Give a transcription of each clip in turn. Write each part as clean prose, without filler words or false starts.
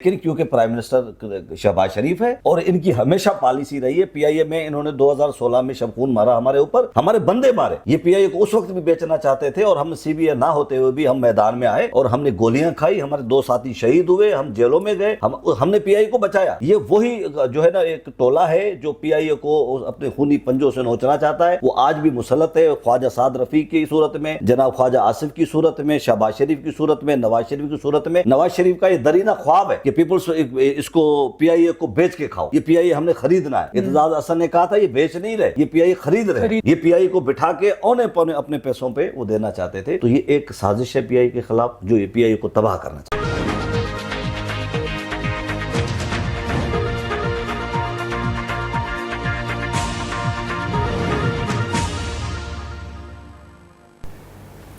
لیکن کیونکہ prime minister Shahbaz شریف ہے اور ان کی ہمیشہ پالیسی رہی ہے پی آئی اے میں، انہوں نے 2016 میں شب خون مارا ہمارے اوپر، ہمارے بندے مارے، یہ پی آئی اے کو اس وقت بھی بیچنا چاہتے تھے اور ہم سی بی اے نہ ہوتے ہوئے بھی ہم میدان میں آئے اور ہم نے گولیاں کھائی، ہمارے 2 ساتھی شہید ہوئے، ہم جیلوں میں گئے، ہم نے پی آئی اے کو بچایا۔ یہ وہی جو ہے نا ایک ٹولہ ہے جو پی آئی اے کو اپنے خونی پنجوں سے نوچنا چاہتا ہے، وہ آج بھی مسلط ہے، خواجہ سعد رفیق کی صورت میں، جناب خواجہ آصف کی صورت میں، شہباز شریف کی صورت میں، نواز شریف کی صورت میں۔ نواز شریف کا یہ درینہ خواب ہے کہ پیپلز اس کو پی آئی اے کو بیچ کے کھاؤ، یہ پی آئی اے ہم نے خریدنا ہے۔ اعتزاز احسن نے کہا تھا یہ بیچ نہیں رہے، یہ پی آئی اے خرید رہے، یہ پی آئی اے کو بٹھا کے اونے پونے اپنے پیسوں پہ وہ دینا چاہتے تھے۔ تو یہ ایک سازش ہے پی آئی اے کے خلاف جو یہ پی آئی اے کو تباہ کرنا چاہتے ہیں۔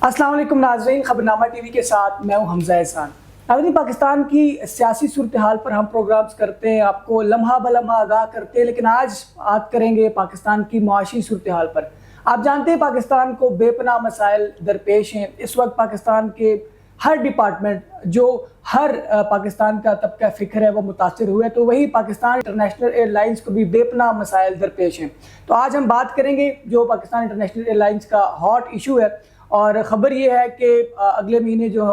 السلام علیکم ناظرین، خبرنامہ ٹی وی کے ساتھ میں ہوں حمزہ احسان۔ ناظرین، پاکستان کی سیاسی صورتحال پر ہم پروگرامز کرتے ہیں، آپ کو لمحہ بلمحہ آگاہ کرتے ہیں، لیکن آج بات کریں گے پاکستان کی معاشی صورتحال پر۔ آپ جانتے ہیں پاکستان کو بے پناہ مسائل درپیش ہیں۔ اس وقت پاکستان کے ہر ڈپارٹمنٹ جو ہر پاکستان کا طبقہ فکر ہے وہ متاثر ہوئے، تو وہی پاکستان انٹرنیشنل ایئر لائنز کو بھی بے پناہ مسائل درپیش ہیں۔ تو آج ہم بات کریں گے جو پاکستان انٹرنیشنل ایئر لائنز کا ہاٹ ایشو ہے، اور خبر یہ ہے کہ اگلے مہینے جو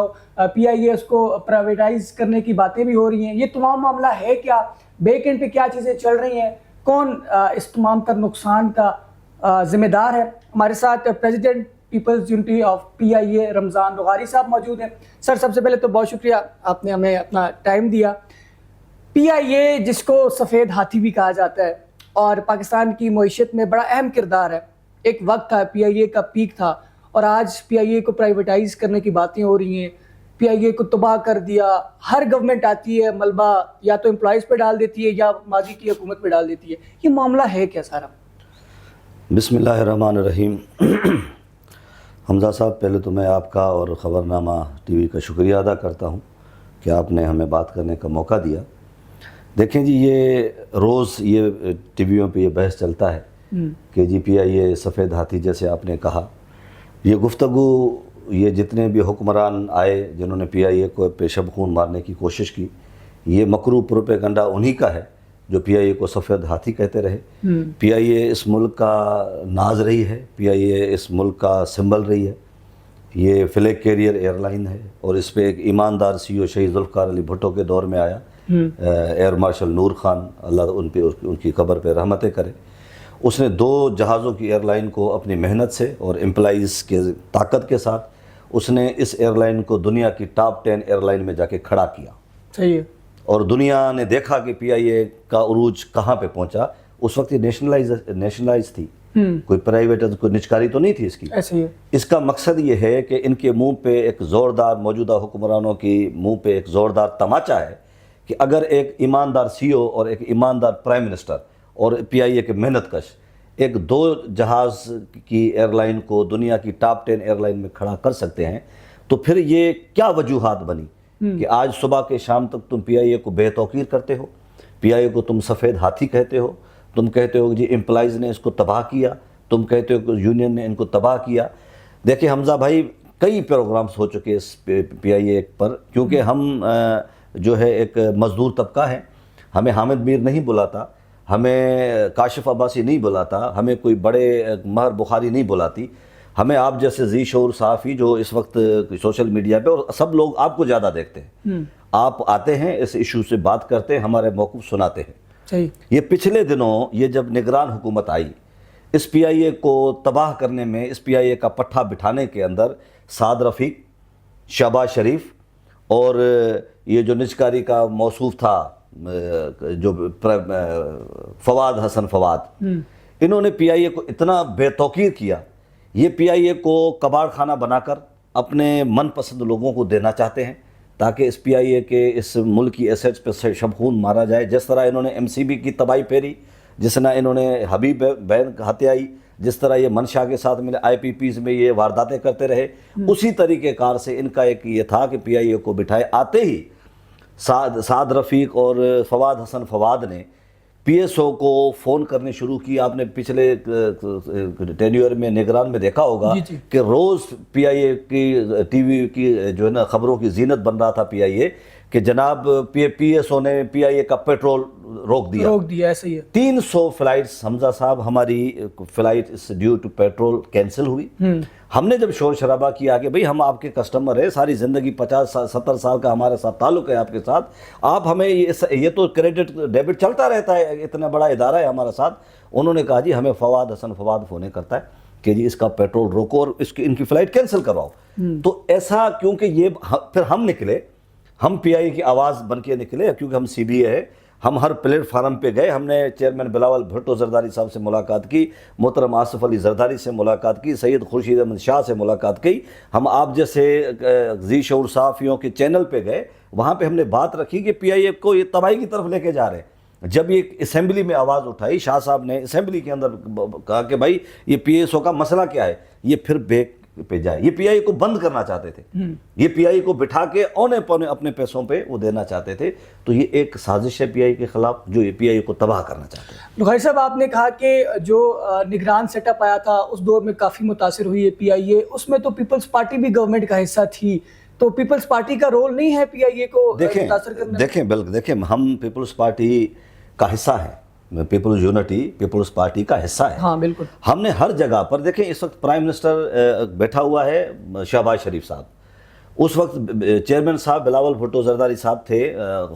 پی آئی اے اس کو پرائیویٹائز کرنے کی باتیں بھی ہو رہی ہیں۔ یہ تمام معاملہ ہے کیا، بیک اینڈ پہ کیا چیزیں چل رہی ہیں، کون اس تمام تر نقصان کا ذمہ دار ہے؟ ہمارے ساتھ پریزیڈنٹ پیپلز یونٹی آف پی آئی اے رمضان لغاری صاحب موجود ہیں۔ سر، سب سے پہلے تو بہت شکریہ، آپ نے ہمیں اپنا ٹائم دیا۔ پی آئی اے جس کو سفید ہاتھی بھی کہا جاتا ہے اور پاکستان کی معیشت میں بڑا اہم کردار ہے، ایک وقت تھا پی آئی اے کا پیک تھا، اور آج پی آئی اے کو پرائیویٹائز کرنے کی باتیں ہو رہی ہیں، پی آئی اے کو تباہ کر دیا۔ ہر گورنمنٹ آتی ہے ملبہ یا تو امپلائیز پہ ڈال دیتی ہے یا ماضی کی حکومت پہ ڈال دیتی ہے، یہ معاملہ ہے کیا سارا؟ بسم اللہ الرحمن الرحیم۔ حمزہ صاحب، پہلے تو میں آپ کا اور خبرنامہ ٹی وی کا شکریہ ادا کرتا ہوں کہ آپ نے ہمیں بات کرنے کا موقع دیا۔ دیکھیں جی، یہ روز یہ ٹی ویوں پہ یہ بحث چلتا ہے کہ جی پی آئی اے سفید ہاتھی، جیسے آپ نے کہا۔ یہ گفتگو، یہ جتنے بھی حکمران آئے جنہوں نے پی آئی اے کو پیشب خون مارنے کی کوشش کی، یہ مکروہ پروپیگنڈا انہی کا ہے جو پی آئی اے کو سفید ہاتھی کہتے رہے۔ پی آئی اے اس ملک کا ناز رہی ہے، پی آئی اے اس ملک کا سمبل رہی ہے۔ یہ فلیگ کیریئر ایئر لائن ہے اور اس پہ ایک ایماندار سی او شہید ذوالفقار علی بھٹو کے دور میں آیا، ایئر مارشل نور خان، اللہ ان کی قبر پہ رحمتیں کرے۔ اس نے 2 جہازوں کی ایئر لائن کو اپنی محنت سے اور امپلائیز کے طاقت کے ساتھ اس نے اس ایئر لائن کو دنیا کی ٹاپ 10 ایئر لائن میں جا کے کھڑا کیا۔ صحیح ہے۔ اور دنیا نے دیکھا کہ پی آئی اے کا عروج کہاں پہ پہنچا۔ اس وقت یہ نیشنلائز تھی، کوئی پرائیویٹ، کوئی نجکاری تو نہیں تھی اس کی۔ ایسے ہی ہے۔ اس کا مقصد یہ ہے کہ ان کے منہ پہ ایک زوردار، موجودہ حکمرانوں کی منہ پہ ایک زوردار تماچا ہے کہ اگر ایک ایماندار سی او اور ایک ایماندار پرائم منسٹر اور پی آئی اے کے محنت کش ایک 2 جہاز کی ایئر لائن کو دنیا کی ٹاپ 10 ایئر لائن میں کھڑا کر سکتے ہیں، تو پھر یہ کیا وجوہات بنی کہ آج صبح کے شام تک تم پی آئی اے کو بے توقیر کرتے ہو، پی آئی اے کو تم سفید ہاتھی کہتے ہو، تم کہتے ہو جی امپلائیز نے اس کو تباہ کیا، تم کہتے ہو کہ یونین نے ان کو تباہ کیا۔ دیکھیں حمزہ بھائی، کئی پروگرامز ہو چکے اس پی آئی اے پر، کیونکہ ہم جو ہے ایک مزدور طبقہ ہے، ہمیں حامد میر نہیں بلاتا، ہمیں کاشف عباسی نہیں بلاتا، ہمیں کوئی بڑے مہر بخاری نہیں بلاتی، ہمیں آپ جیسے ذی شعور صحافی جو اس وقت سوشل میڈیا پہ، اور سب لوگ آپ کو زیادہ دیکھتے ہیں، آپ آتے ہیں اس ایشو سے بات کرتے ہیں، ہمارے موقف سناتے ہیں۔ صحیح۔ یہ پچھلے دنوں یہ جب نگران حکومت آئی، اس پی آئی اے کو تباہ کرنے میں، اس پی آئی اے کا پٹھا بٹھانے کے اندر سعد رفیق، شہباز شریف اور یہ جو نجکاری کا موصوف تھا جو فواد حسن فواد، انہوں نے پی آئی اے کو اتنا بے توقیر کیا، یہ پی آئی اے کو کباڑ خانہ بنا کر اپنے من پسند لوگوں کو دینا چاہتے ہیں تاکہ اس پی آئی اے کے اس ملک کی ایسیٹس پہ شب خون مارا جائے۔ جس طرح انہوں نے ایم سی بی کی تباہی پھیری، جس طرح انہوں نے حبیب بین ہتھیائی، جس طرح یہ منشا کے ساتھ ملے آئی پی پیز میں یہ وارداتیں کرتے رہے، اسی طریقہ کار سے ان کا ایک یہ تھا کہ پی آئی اے کو بٹھائے۔ آتے ہی سعد رفیق اور فواد حسن فواد نے پی ایس او کو فون کرنے شروع کی۔ آپ نے پچھلے ٹینیور میں نگران میں دیکھا ہوگا کہ روز پی آئی اے کی ٹی وی کی جو ہے نا خبروں کی زینت بن رہا تھا پی آئی اے، کہ جناب پی ایس او نے پی آئی اے کا پیٹرول روک دیا. ایسا ہی ہے. 300 فلائٹس حمزہ صاحب ہماری فلائٹ اس ڈیو ٹو پیٹرول کینسل ہوئی. ہم نے جب شور شرابہ کیا کہ بھئی ہم آپ کے کسٹمر ہیں, ساری زندگی 50-70 سال کا ہمارے ساتھ تعلق ہے آپ کے ساتھ, آپ ہمیں یہ تو کریڈٹ ڈیبٹ چلتا رہتا ہے, اتنا بڑا ادارہ ہے ہمارا ساتھ. انہوں نے کہا جی ہمیں حسن فواد فون کرتا ہے کہ جی اس کا پیٹرول روکو اور ان کی فلائٹ کینسل کرواؤ. تو ایسا کیونکہ یہ پھر ہم نکلے, ہم پی آئی کی آواز بن کے نکلے, کیونکہ ہم سی بی اے ہے, ہم ہر پلیٹ فارم پہ گئے, ہم نے چیئرمین بلاول بھٹو زرداری صاحب سے ملاقات کی, محترم آصف علی زرداری سے ملاقات کی, سید خورشید احمد شاہ سے ملاقات کی. ہم آپ جیسے ذی شعور صحافیوں کے چینل پہ گئے, وہاں پہ ہم نے بات رکھی کہ پی آئی اے کو یہ تباہی کی طرف لے کے جا رہے ہیں. جب یہ اسمبلی میں آواز اٹھائی, شاہ صاحب نے اسمبلی کے اندر کہا کہ بھائی یہ پی ایس او کا مسئلہ کیا ہے, یہ پھر بیک پہ جائے. یہ پی آئی کو بند کرنا چاہتے تھے, یہ پی آئی کو بٹھا کے اونے پونے اپنے پیسوں پہ وہ دینا چاہتے تھے. تو یہ ایک سازش ہے پی آئی کے خلاف, جو یہ پی آئی کو تباہ کرنا چاہتے ہیں. لغاری صاحب, آپ نے کہا کہ جو نگران سیٹ اپ آیا تھا اس دور میں کافی متاثر ہوئی ہے پی آئی اے, اس میں تو پیپلز پارٹی بھی گورنمنٹ کا حصہ تھی, تو پیپلز پارٹی کا رول نہیں ہے پی آئی اے کو متاثر کرنے؟ دیکھیں ہم پیپلز پارٹی کا حصہ ہیں, پیپلز یونٹی پیپلز پارٹی کا حصہ ہے. ہاں بالکل. ہم نے ہر جگہ پر دیکھیں, اس وقت پرائم منسٹر بیٹھا ہوا ہے شہباز شریف صاحب, اس وقت چیئرمین صاحب بلاول بھٹو زرداری صاحب تھے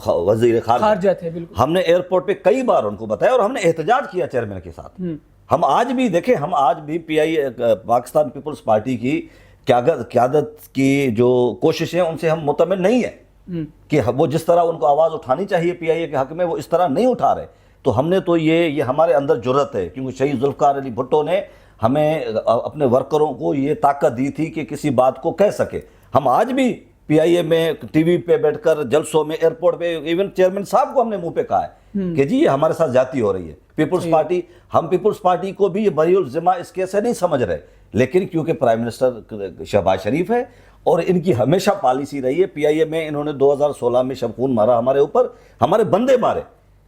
وزیر خارجہ تھے. بالکل. ہم نے ایئرپورٹ پہ کئی بار ان کو بتایا اور ہم نے احتجاج کیا چیئرمین کے ساتھ. ہم آج بھی دیکھیں, ہم آج بھی پی آئی پاکستان پیپلز پارٹی کی قیادت کی جو کوششیں ان سے ہم مطمئن نہیں ہیں کہ وہ جس طرح ان کو آواز اٹھانی چاہیے پی آئی اے کے حق میں وہ اس طرح نہیں اٹھا رہے. تو ہم نے تو یہ ہمارے اندر جرأت ہے, کیونکہ شہید ذوالفقار علی بھٹو نے ہمیں اپنے ورکروں کو یہ طاقت دی تھی کہ کسی بات کو کہہ سکے. ہم آج بھی پی آئی اے میں ٹی وی پہ بیٹھ کر جلسوں میں ایئرپورٹ پہ ایون چیئرمین صاحب کو ہم نے منہ پہ کہا ہے کہ جی یہ ہمارے ساتھ زیادتی ہو رہی ہے. پیپلز پارٹی, ہم پیپلز پارٹی کو بھی یہ بری الذمہ اس کیس سے نہیں سمجھ رہے, لیکن کیونکہ پرائم منسٹر شہباز شریف ہے اور ان کی ہمیشہ پالیسی رہی ہے. پی آئی اے میں انہوں نے 2016 میں شب خون مارا ہمارے اوپر, ہمارے بندے مارے.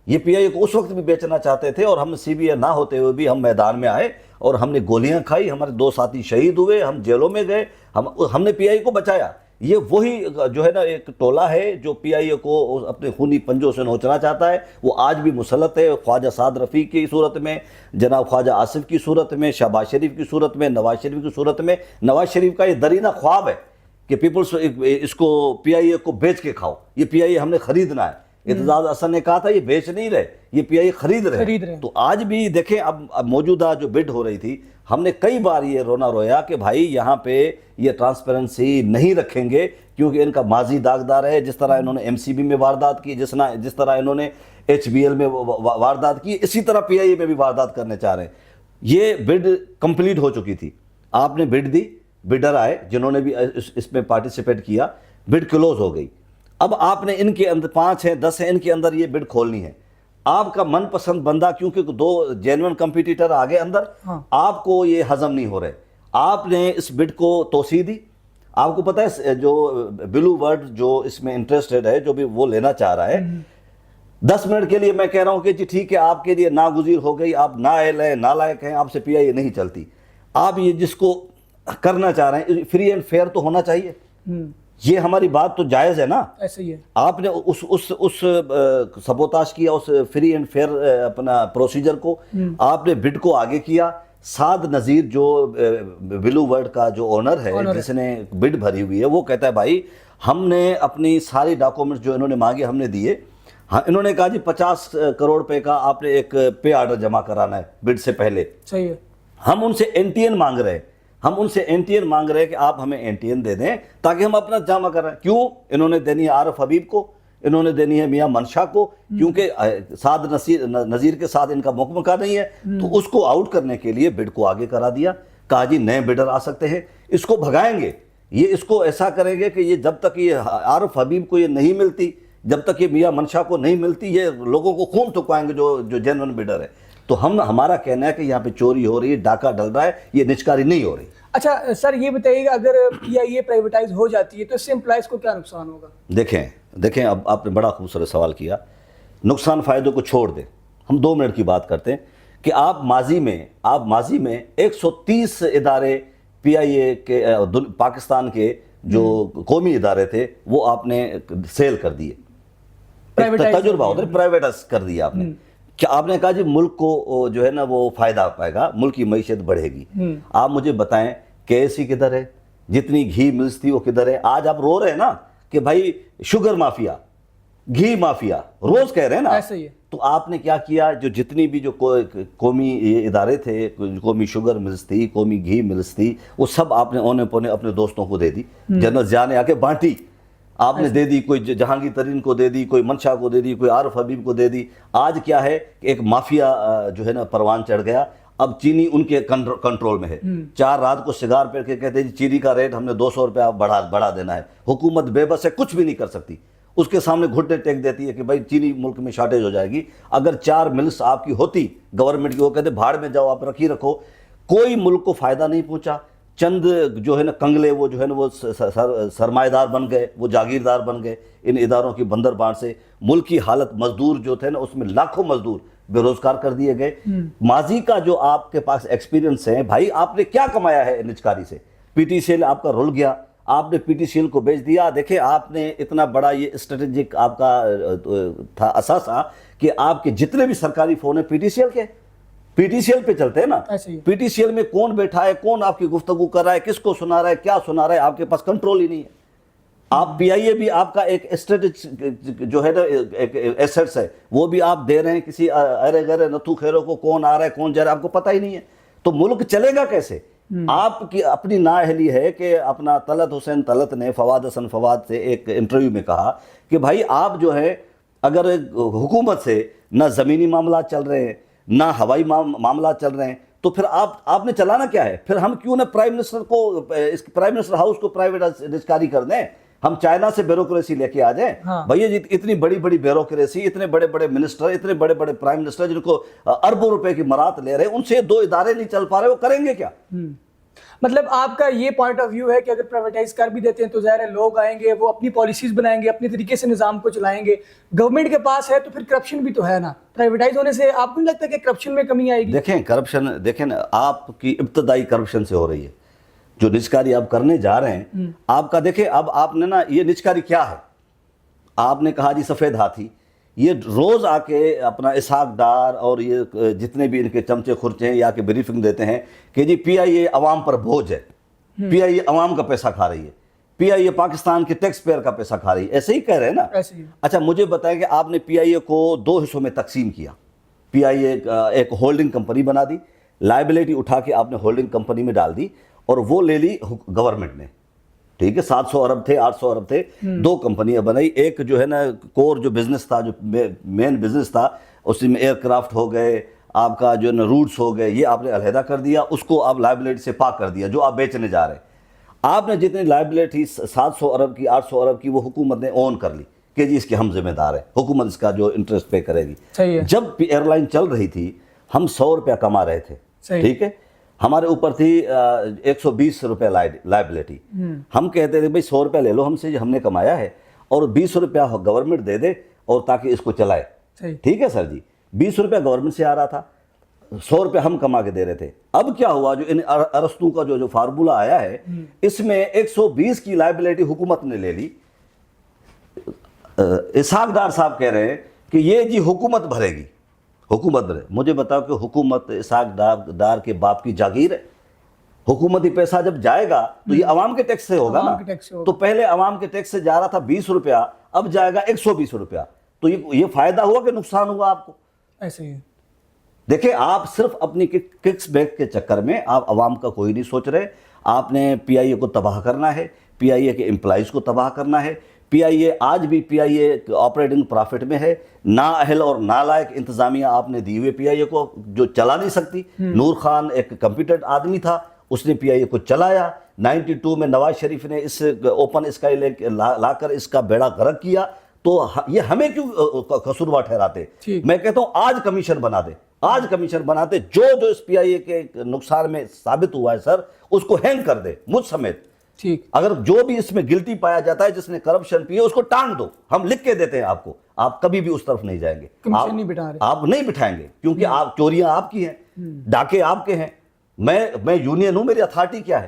یہ پی آئی اے کو اس وقت بھی بیچنا چاہتے تھے اور ہم سی بی اے نہ ہوتے ہوئے بھی ہم میدان میں آئے اور ہم نے گولیاں کھائی, ہمارے 2 ساتھی شہید ہوئے, ہم جیلوں میں گئے, ہم نے پی آئی اے کو بچایا. یہ وہی جو ہے نا ایک ٹولہ ہے جو پی آئی اے کو اپنے خونی پنجوں سے نوچنا چاہتا ہے. وہ آج بھی مسلط ہے, خواجہ سعد رفیق کی صورت میں, جناب خواجہ آصف کی صورت میں, شہباز شریف کی صورت میں, نواز شریف کی صورت میں. نواز شریف کا یہ درینہ خواب ہے کہ پیپلز اس کو پی آئی اے کو بیچ کے کھاؤ. یہ پی آئی اے ہم نے خریدنا ہے. اعتزاز احسن نے کہا تھا یہ بیچ نہیں رہے, یہ پی آئی اے خرید رہے. تو آج بھی دیکھیں, اب موجودہ جو بڈ ہو رہی تھی, ہم نے کئی بار یہ رونا رویا کہ بھائی یہاں پہ یہ ٹرانسپیرنسی نہیں رکھیں گے, کیونکہ ان کا ماضی داغدار ہے. جس طرح انہوں نے ایم سی بی میں واردات کی, جس طرح انہوں نے ایچ بی ایل میں واردات کی, اسی طرح پی آئی اے میں بھی واردات کرنے چاہ رہے ہیں. یہ بڈ کمپلیٹ ہو چکی تھی, آپ نے بڈ دی, بڈر آئے جنہوں نے بھی اس میں پارٹیسپیٹ کیا, بڈ کلوز ہو گئی. اب آپ نے ان کے اندر 5 ہیں 10 ہیں, ان کے اندر یہ بڈ کھولنی ہے. آپ کا من پسند بندہ, کیونکہ 2 جینوئن کمپیٹیٹر آگے اندر, آپ کو یہ ہضم نہیں ہو رہے. آپ نے اس بڈ کو توسیع دی. آپ کو پتہ ہے جو بلو ورڈ جو اس میں انٹرسٹڈ ہے, جو بھی وہ لینا چاہ رہا ہے, 10 منٹ کے لیے میں کہہ رہا ہوں کہ جی ٹھیک ہے, آپ کے لیے ناگزیر ہو گئی, آپ نااہل ہیں, نالائق ہیں, آپ سے پی آئی اے نہیں چلتی. آپ یہ جس کو کرنا چاہ رہے ہیں, فری اینڈ فیئر تو ہونا چاہیے. یہ ہماری بات تو جائز ہے نا. ایسا ہی ہے. آپ نے اس سبوتاش کیا, اس فری اینڈ فیئر اپنا پروسیجر کو, آپ نے بڈ کو آگے کیا. سعد نذیر جو بلو ورڈ کا جو اونر ہے, جس نے بڈ بھری ہوئی ہے, وہ کہتا ہے بھائی ہم نے اپنی ساری ڈاکومنٹس جو انہوں نے مانگے ہم نے دیے. انہوں نے کہا جی 50 کروڑ روپے کا آپ نے ایک پے آرڈر جمع کرانا ہے بڈ سے پہلے. صحیح ہے. ہم ان سے این ٹی این مانگ رہے ہیں, کہ آپ ہمیں این ٹی این دے دیں تاکہ ہم اپنا جمع کر رہے ہیں. کیوں؟ انہوں نے دینی ہے عارف حبیب کو, انہوں نے دینی ہے میاں منشا کو, کیونکہ سعد نذیر کے ساتھ ان کا مکمکہ نہیں ہے. تو اس کو آؤٹ کرنے کے لیے بڈ کو آگے کرا دیا. کہا جی نئے بڈر آ سکتے ہیں, اس کو بھگائیں گے, یہ اس کو ایسا کریں گے کہ یہ جب تک یہ عارف حبیب کو یہ نہیں ملتی, جب تک یہ میاں منشا کو نہیں ملتی, یہ لوگوں کو خون تھکوائیں گے جو جینوئن بڈر ہے. تو ہمارا کہنا ہے کہ یہاں پہ چوری ہو رہی ہے, ڈاکہ ڈل رہا ہے, یہ نچکاری نہیں ہو رہی. اچھا سر, یہ بتائیے گا اگر پی آئی اے پرائیویٹائز ہو جاتی ہے تو اس سے امپلائز کو کیا نقصان ہوگا؟ دیکھیں اب آپ نے بڑا خوبصورت سوال کیا. نقصان فائدوں کو چھوڑ دیں, ہم 2 منٹ کی بات کرتے ہیں کہ آپ ماضی میں 130 ادارے پی آئی اے کے پاکستان کے جو قومی ادارے تھے وہ آپ نے سیل کر دیے, تجربہ ہوتا ہے, پرائیویٹائز کر دیا آپ نے. کیا آپ نے کہا جی ملک کو جو ہے نا وہ فائدہ پائے گا, ملک کی معیشت بڑھے گی. آپ مجھے بتائیں KSE کدھر ہے, جتنی گھی ملز تھی وہ کدھر ہے؟ آج آپ رو رہے ہیں نا کہ بھائی شوگر مافیا, گھی مافیا, روز کہہ رہے ہیں نا. ایسا ہی ہے. تو آپ نے کیا کیا, جو جتنی بھی جو قومی ادارے تھے, قومی شوگر ملز تھی, قومی گھی ملز تھی, وہ سب آپ نے اونے پونے اپنے دوستوں کو دے دی. جنرل ضیاء نے آ کے بانٹی, آپ نے دے دی, کوئی جہانگیر ترین کو دے دی, کوئی منشا کو دے دی, کوئی عارف حبیب کو دے دی. آج کیا ہے کہ ایک مافیا جو ہے نا پروان چڑھ گیا. اب چینی ان کے کنٹرول میں ہے. 4 رات کو سگار پہ کے کہتے ہیں چینی کا ریٹ ہم نے 200 روپے بڑھا دینا ہے. حکومت بے بس ہے, کچھ بھی نہیں کر سکتی. اس کے سامنے گھٹنے ٹیک دیتی ہے کہ بھائی چینی ملک میں شارٹیج ہو جائے گی. اگر 4 ملز آپ کی ہوتی گورنمنٹ کی, وہ کہتے بھاڑ میں جاؤ, آپ رکھو. کوئی ملک کو فائدہ نہیں پہنچا. چند جو ہے نا کنگلے وہ جو ہے نا وہ سرمایہ دار بن گئے, وہ جاگیردار بن گئے ان اداروں کی بندر بانٹ سے. ملک کی حالت, مزدور جو تھے نا اس میں لاکھوں مزدور بے روزگار کر دیے گئے. ماضی کا جو آپ کے پاس ایکسپیرینس ہے بھائی, آپ نے کیا کمایا ہے نجکاری سے؟ PTCL آپ کا رول گیا, آپ نے PTCL کو بیچ دیا. دیکھیں آپ نے اتنا بڑا یہ اسٹریٹجک آپ کا تھا اثاثہ کہ آپ کے جتنے بھی سرکاری فون ہیں PTCL پہ چلتے ہیں نا. PTCL میں کون بیٹھا ہے, کون آپ کی گفتگو کر رہا ہے, کس کو سنا رہا ہے, کیا سنا رہا ہے, آپ کے پاس کنٹرول ہی نہیں ہے. آپ PIA بھی آپ کا ایک اسٹریٹجک جو ہے نا ایسٹس ہے, وہ بھی آپ دے رہے ہیں کسی ارے گرے نتھو خیرو کو. کون آ رہا ہے کون جا رہا ہے آپ کو پتہ ہی نہیں ہے. تو ملک چلے گا کیسے؟ آپ کی اپنی نااہلی ہے کہ اپنا طلعت حسین طلعت نے فواد حسن فواد سے ایک انٹرویو میں کہا کہ بھائی آپ جو ہے اگر حکومت سے نہ زمینی معاملات چل رہے ہیں نہ ہوائی معاملات چل رہے ہیں تو پھر آپ نے چلانا کیا ہے؟ پھر ہم کیوں نہ پرائم منسٹر ہاؤس کو پرائیویٹ کاری کر دیں, ہم چائنا سے بیوروکریسی لے کے آ جائیں. بھیا اتنی بڑی بڑی بیوروکریسی, اتنے بڑے بڑے منسٹر, اتنے بڑے بڑے پرائم منسٹر جن کو اربوں روپے کی مرات لے رہے ہیں, ان سے 2 ادارے نہیں چل پا رہے, وہ کریں گے کیا؟ مطلب آپ کا یہ پوائنٹ آف ویو ہے کہ اگر پرائیویٹائز کر بھی دیتے ہیں تو ظاہر ہے لوگ آئیں گے, وہ اپنی پالیسیز بنائیں گے, اپنی طریقے سے نظام کو چلائیں گے. گورنمنٹ کے پاس ہے تو پھر کرپشن بھی تو ہے نا. پرائیویٹائز ہونے سے آپ کو نہیں لگتا کہ کرپشن میں کمی آئے گی؟ دیکھیں کرپشن, دیکھیں آپ کی ابتدائی کرپشن سے ہو رہی ہے. جو نجکاری آپ کرنے جا رہے ہیں آپ کا, دیکھیں اب آپ نے نا یہ نجکاری کیا ہے, آپ نے کہا جی سفید ہاتھی, یہ روز آ کے اپنا اسحاق ڈار اور یہ جتنے بھی ان کے چمچے خرچے ہیں یا کے بریفنگ دیتے ہیں کہ جی PIA عوام پر بوجھ ہے, PIA عوام کا پیسہ کھا رہی ہے, PIA پاکستان کے ٹیکس پیئر کا پیسہ کھا رہی ہے. ایسے ہی کہہ رہے ہیں نا. اچھا مجھے بتائیں کہ آپ نے PIA کو 2 حصوں میں تقسیم کیا. PIA ایک ہولڈنگ کمپنی بنا دی, لائبلٹی اٹھا کے آپ نے ہولڈنگ کمپنی میں ڈال دی اور وہ لے لی گورنمنٹ نے. ٹھیک ہے, 700 ارب تھے, 800 ارب تھے, 2 کمپنیاں بنائی. ایک جو ہے نا کور جو بزنس تھا, جو مین بزنس تھا, اس میں ایئر کرافٹ ہو گئے, آپ کا جو ہے نا روٹس ہو گئے, یہ آپ نے علیحدہ کر دیا, اس کو آپ لائبلٹی سے پاک کر دیا جو آپ بیچنے جا رہے ہیں. آپ نے جتنی لائبلٹی 700 ارب کی 800 ارب کی وہ حکومت نے اون کر لی کہ جی اس کے ہم ذمہ دار ہیں, حکومت اس کا جو انٹرسٹ پے کرے گی. جب ایئر لائن چل رہی تھی ہم 100 روپیہ کما رہے تھے, ٹھیک ہے, ہمارے اوپر تھی 120 روپے لائبلٹی. ہم کہتے تھے بھائی 100 روپے لے لو ہم سے, ہم نے کمایا ہے, اور 20 روپیہ گورنمنٹ دے دے اور تاکہ اس کو چلائے. ٹھیک ہے سر جی, 20 روپیہ گورنمنٹ سے آ رہا تھا, 100 روپے ہم کما کے دے رہے تھے. اب کیا ہوا, جو ان ارسطو کا جو فارمولا آیا ہے اس میں 120 کی لائبلٹی حکومت نے لے لی. اسحاق ڈار صاحب کہہ رہے ہیں کہ یہ جی حکومت بھرے گی, حکومت بھرے. مجھے بتاؤ کہ حکومت اسحاق ڈار کے باپ کی جاگیر ہے؟ حکومتی پیسہ جب جائے گا تو یہ عوام کے ٹیکس سے ہوگا نا. تو پہلے عوام کے ٹیکس سے جا رہا تھا 20 روپیہ, اب جائے گا 120 روپیہ. تو یہ فائدہ ہوا کہ نقصان ہوا آپ کو؟ ایسے ہی. دیکھیں آپ صرف اپنی ککس بیک کے چکر میں آپ عوام کا کوئی نہیں سوچ رہے. آپ نے PIA کو تباہ کرنا ہے, PIA کے امپلائیز کو تباہ کرنا ہے. PIA آج بھی PIA آپریٹنگ پرافٹ میں ہے. نااہل اور نالائق انتظامیہ آپ نے دی ہوئے PIA کو, جو چلا نہیں سکتی. نور خان ایک کمپیٹنٹ آدمی تھا, اس نے PIA کو چلایا. 92 میں نواز شریف نے اس اوپن اسکائی لا کر اس کا بیڑا غرق کیا. تو یہ ہمیں کیوں قصوروار ٹھہراتے؟ میں کہتا ہوں آج کمیشن بنا دے, آج کمیشن بناتے, جو اس PIA کے نقصان میں ثابت ہوا ہے سر اس کو ہینگ کر دے مجھ سمیت. ٹھیک, اگر جو بھی اس میں گلٹی پایا جاتا ہے جس نے کرپشن پی ہے اس کو ٹانگ دو, ہم لکھ کے دیتے ہیں آپ کو, آپ کبھی بھی اس طرف نہیں جائیں گے, آپ نہیں بٹھائیں گے, کیونکہ آپ چوریاں آپ کی ہیں, ڈاکے آپ کے ہیں. میں یونین ہوں, میری اتھارٹی کیا ہے؟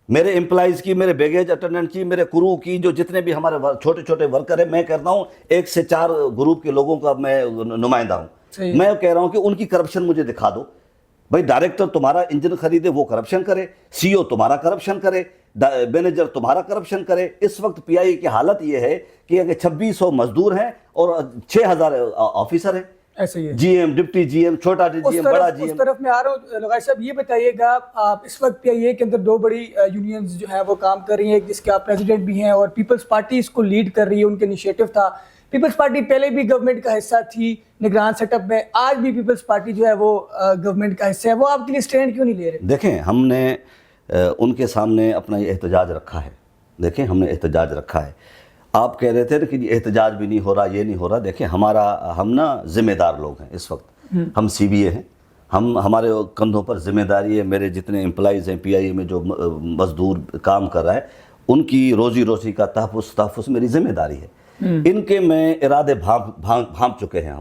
میرے امپلائیز کی, میرے بیگیج اٹینڈنٹ کی, میرے کرو کی, جو جتنے بھی ہمارے چھوٹے چھوٹے ورکر ہیں, میں کہتا ہوں 1 سے 4 گروپ کے لوگوں کا میں نمائندہ ہوں. میں کہہ رہا ہوں کہ ان کی کرپشن مجھے دکھا دو. بھائی ڈائریکٹر تمہارا انجن خریدے وہ کرپشن کرے, سی او تمہارا کرپشن کرے, مینیجر تمہارا کرپشن کرے. اس وقت پی آئی اے کی حالت یہ ہے کہ اگر 2600 مزدور ہیں اور 6000 آفیسر ہیں, ایسے ہی ہے. G M, deputy G M, چھوٹا جی ایم, بڑا جی ایم. اس طرف میں آ رہا ہوں. لغائی صاحب یہ بتائیے گا, آپ اس وقت پی آئی اے کے اندر 2 بڑی یونینز جو ہیں وہ کام کر رہی ہیں, جس کے آپ پریزیڈنٹ بھی ہیں, اور پیپلز پارٹی اس کو لیڈ کر رہی ہے, ان کے انیشیٹو تھا. پیپلز پارٹی پہلے بھی گورنمنٹ کا حصہ تھی نگران سیٹ اپ میں, آج بھی پیپلز پارٹی جو ہے وہ گورنمنٹ کا حصہ ہے. وہ آپ کے لیے اسٹینڈ کیوں نہیں لے رہے؟ دیکھیں ہم نے ان کے سامنے اپنا یہ احتجاج رکھا ہے. دیکھیں ہم نے احتجاج رکھا ہے. آپ کہہ رہے تھے کہ یہ احتجاج بھی نہیں ہو رہا, یہ نہیں ہو رہا. دیکھیں ہم نا ذمہ دار لوگ ہیں اس وقت. ہم سی بی اے ہیں, ہمارے کندھوں پر ذمہ داری ہے. میرے جتنے امپلائیز ہیں پی آئی اے میں, جو مزدور کام کر رہا ہے, ان کی روزی روٹی کا تحفظ میری ذمہ داری ہے. ان کے میں ارادے بھانپ چکے ہیں.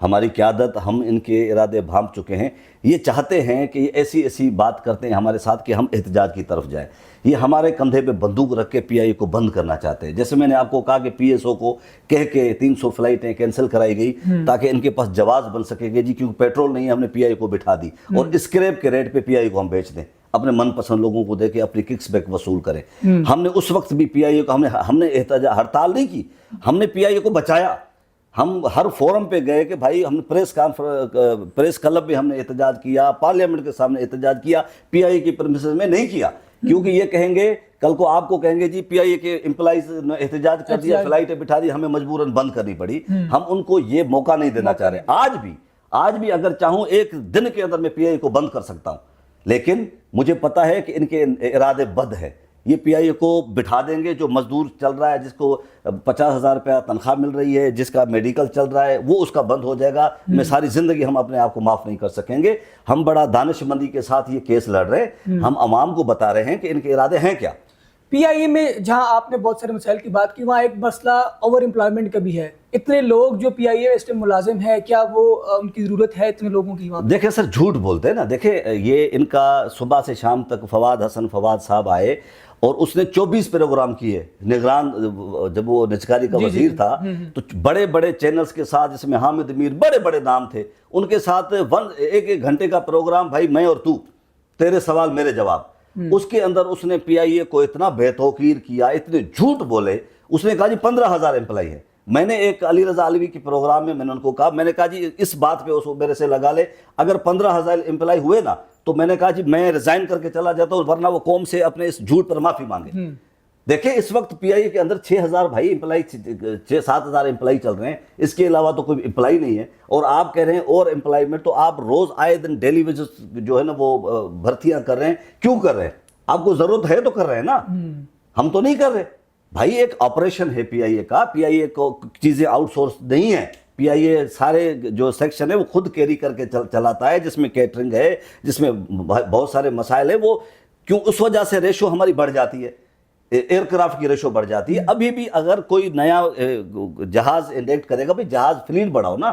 ہماری قیادت, ہم ان کے ارادے بھانپ چکے ہیں. یہ چاہتے ہیں کہ یہ ایسی بات کرتے ہیں ہمارے ساتھ کہ ہم احتجاج کی طرف جائیں. یہ ہمارے کندھے پہ بندوق رکھ کے پی آئی اے کو بند کرنا چاہتے ہیں. جیسے میں نے آپ کو کہا کہ پی ایس او کو کہہ کے 300 فلائٹیں کینسل کرائی گئی تاکہ ان کے پاس جواز بن سکے گا, جی کیونکہ پیٹرول نہیں ہے, ہم نے پی آئی اے کو بٹھا دی اور اسکریپ کے ریٹ پہ پی آئی اے کو ہم بیچ دیں, اپنے من پسند لوگوں کو دے کے اپنی ککس بیک وصول کریں. ہم نے اس وقت بھی پی آئی اے کو ہم نے احتجاج ہڑتال نہیں کی, ہم نے پی آئی اے کو بچایا. ہم ہر فورم پہ گئے کہ بھائی ہم نے پریس کلب میں ہم نے احتجاج کیا, پارلیمنٹ کے سامنے احتجاج کیا, پی آئی اے کی پرمیسز میں نہیں کیا. کیونکہ یہ کہیں گے, کل کو آپ کو کہیں گے جی پی آئی اے کے امپلائیز نے احتجاج کر دیا, فلائٹیں بٹھا دی, ہمیں مجبوراً بند کرنی پڑی. ہم ان کو یہ موقع نہیں دینا چاہ رہے. آج بھی اگر چاہوں 1 دن کے اندر میں پی آئی اے کو بند کر سکتا ہوں, لیکن مجھے پتا ہے کہ ان کے ارادے بد ہے. یہ پی آئی اے کو بٹھا دیں گے. جو مزدور چل رہا ہے, جس کو 50,000 روپیہ تنخواہ مل رہی ہے, جس کا میڈیکل چل رہا ہے, وہ اس کا بند ہو جائے گا. میں ساری زندگی ہم اپنے آپ کو معاف نہیں کر سکیں گے. ہم بڑا دانش مندی کے ساتھ یہ کیس لڑ رہے ہیں. ہم عوام کو بتا رہے ہیں کہ ان کے ارادے ہیں کیا. پی آئی اے میں جہاں آپ نے بہت سارے مسائل کی بات کی, وہاں ایک مسئلہ اوور امپلائمنٹ کا بھی ہے. اتنے لوگ جو پی آئی اے اس میں ملازم ہیں, کیا وہ ان کی ضرورت ہے اتنے لوگوں کی وہاں؟ دیکھیں سر, جھوٹ بولتے ہیں نا. دیکھیں یہ ان کا صبح سے شام تک فواد صاحب آئے اور اس نے 24 پروگرام کیے. نگران جب وہ نجکاری کا وزیر تھا تو بڑے بڑے چینلز کے ساتھ, جس میں حامد میر, بڑے بڑے نام تھے, ان کے ساتھ 1 گھنٹے کا پروگرام, بھائی میں اور تو, تیرے سوال میرے جواب. اس کے اندر اس نے پی آئی اے کو اتنا بے توقیر کیا, اتنے جھوٹ بولے. اس نے کہا جی 15,000 امپلائی ہیں. میں نے ایک علی رضا علوی کی پروگرام میں نے ان کو کہا, میں نے کہا جی اس بات پہ اس کو میرے سے لگا لے, اگر 15,000 امپلائی ہوئے نا تو میں نے کہا جی میں ریزائن کر کے چلا جاتا ہوں, ورنہ وہ قوم سے اپنے اس جھوٹ پر معافی مانگے. دیکھیں اس وقت پی آئی اے کے اندر 6,000 بھائی امپلائی, 6-7,000 امپلائی چل رہے ہیں. اس کے علاوہ تو کوئی امپلائی نہیں ہے. اور آپ کہہ رہے ہیں اور امپلائمنٹ, تو آپ روز آئے دن ڈیلی ویجز جو ہے نا وہ بھرتیاں کر رہے ہیں. کیوں کر رہے ہیں؟ آپ کو ضرورت ہے تو کر رہے ہیں نا, ہم تو نہیں کر رہے. بھائی ایک آپریشن ہے پی آئی اے کا. پی آئی اے کو چیزیں آؤٹ سورس نہیں ہیں. پی آئی اے سارے جو سیکشن ہے وہ خود کیری کر کے چلاتا ہے, جس میں کیٹرنگ ہے, جس میں بہت سارے مسائل ہیں. وہ کیوں اس وجہ سے ریشو ہماری بڑھ جاتی ہے, ایئر کرافٹ کی ریشو بڑھ جاتی ہے. ابھی بھی اگر کوئی نیا جہاز انڈیکٹ کرے گا, بھائی جہاز فلیٹ بڑھاؤ نا,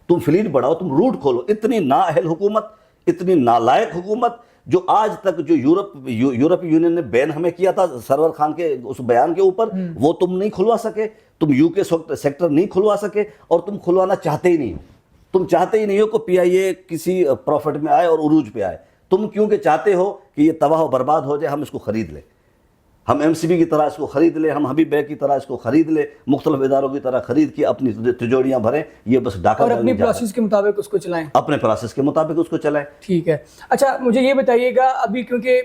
تم فلیٹ بڑھاؤ, تم روٹ کھولو. اتنی نااہل حکومت, اتنی نالائق حکومت, جو آج تک جو یورپی یونین نے بین ہمیں کیا تھا سرور خان کے اس بیان کے اوپر, وہ تم نہیں کھلوا سکے. تم یو کے سیکٹر نہیں کھلوا سکے, اور تم کھلوانا چاہتے ہی نہیں ہو. تم چاہتے ہی نہیں ہو کہ پی آئی اے کسی پروفٹ میں آئے اور عروج پہ آئے. تم کیونکہ چاہتے ہو کہ یہ تباہ و برباد ہو جائے, ہم اس کو خرید لیں, ہم ایم سی بی کی طرح اس کو خرید لیں, ہم حبیب بیگ کی طرح اس کو خرید لیں, مختلف اداروں کی طرح خرید کے اپنی تجوریاں بھریں. یہ بس ڈاکہ اور اپنی پروسیس کے مطابق اس کو چلائیں, اپنے پروسیس کے مطابق اس کو چلائیں. ٹھیک ہے. اچھا مجھے یہ بتائیے گا, ابھی کیونکہ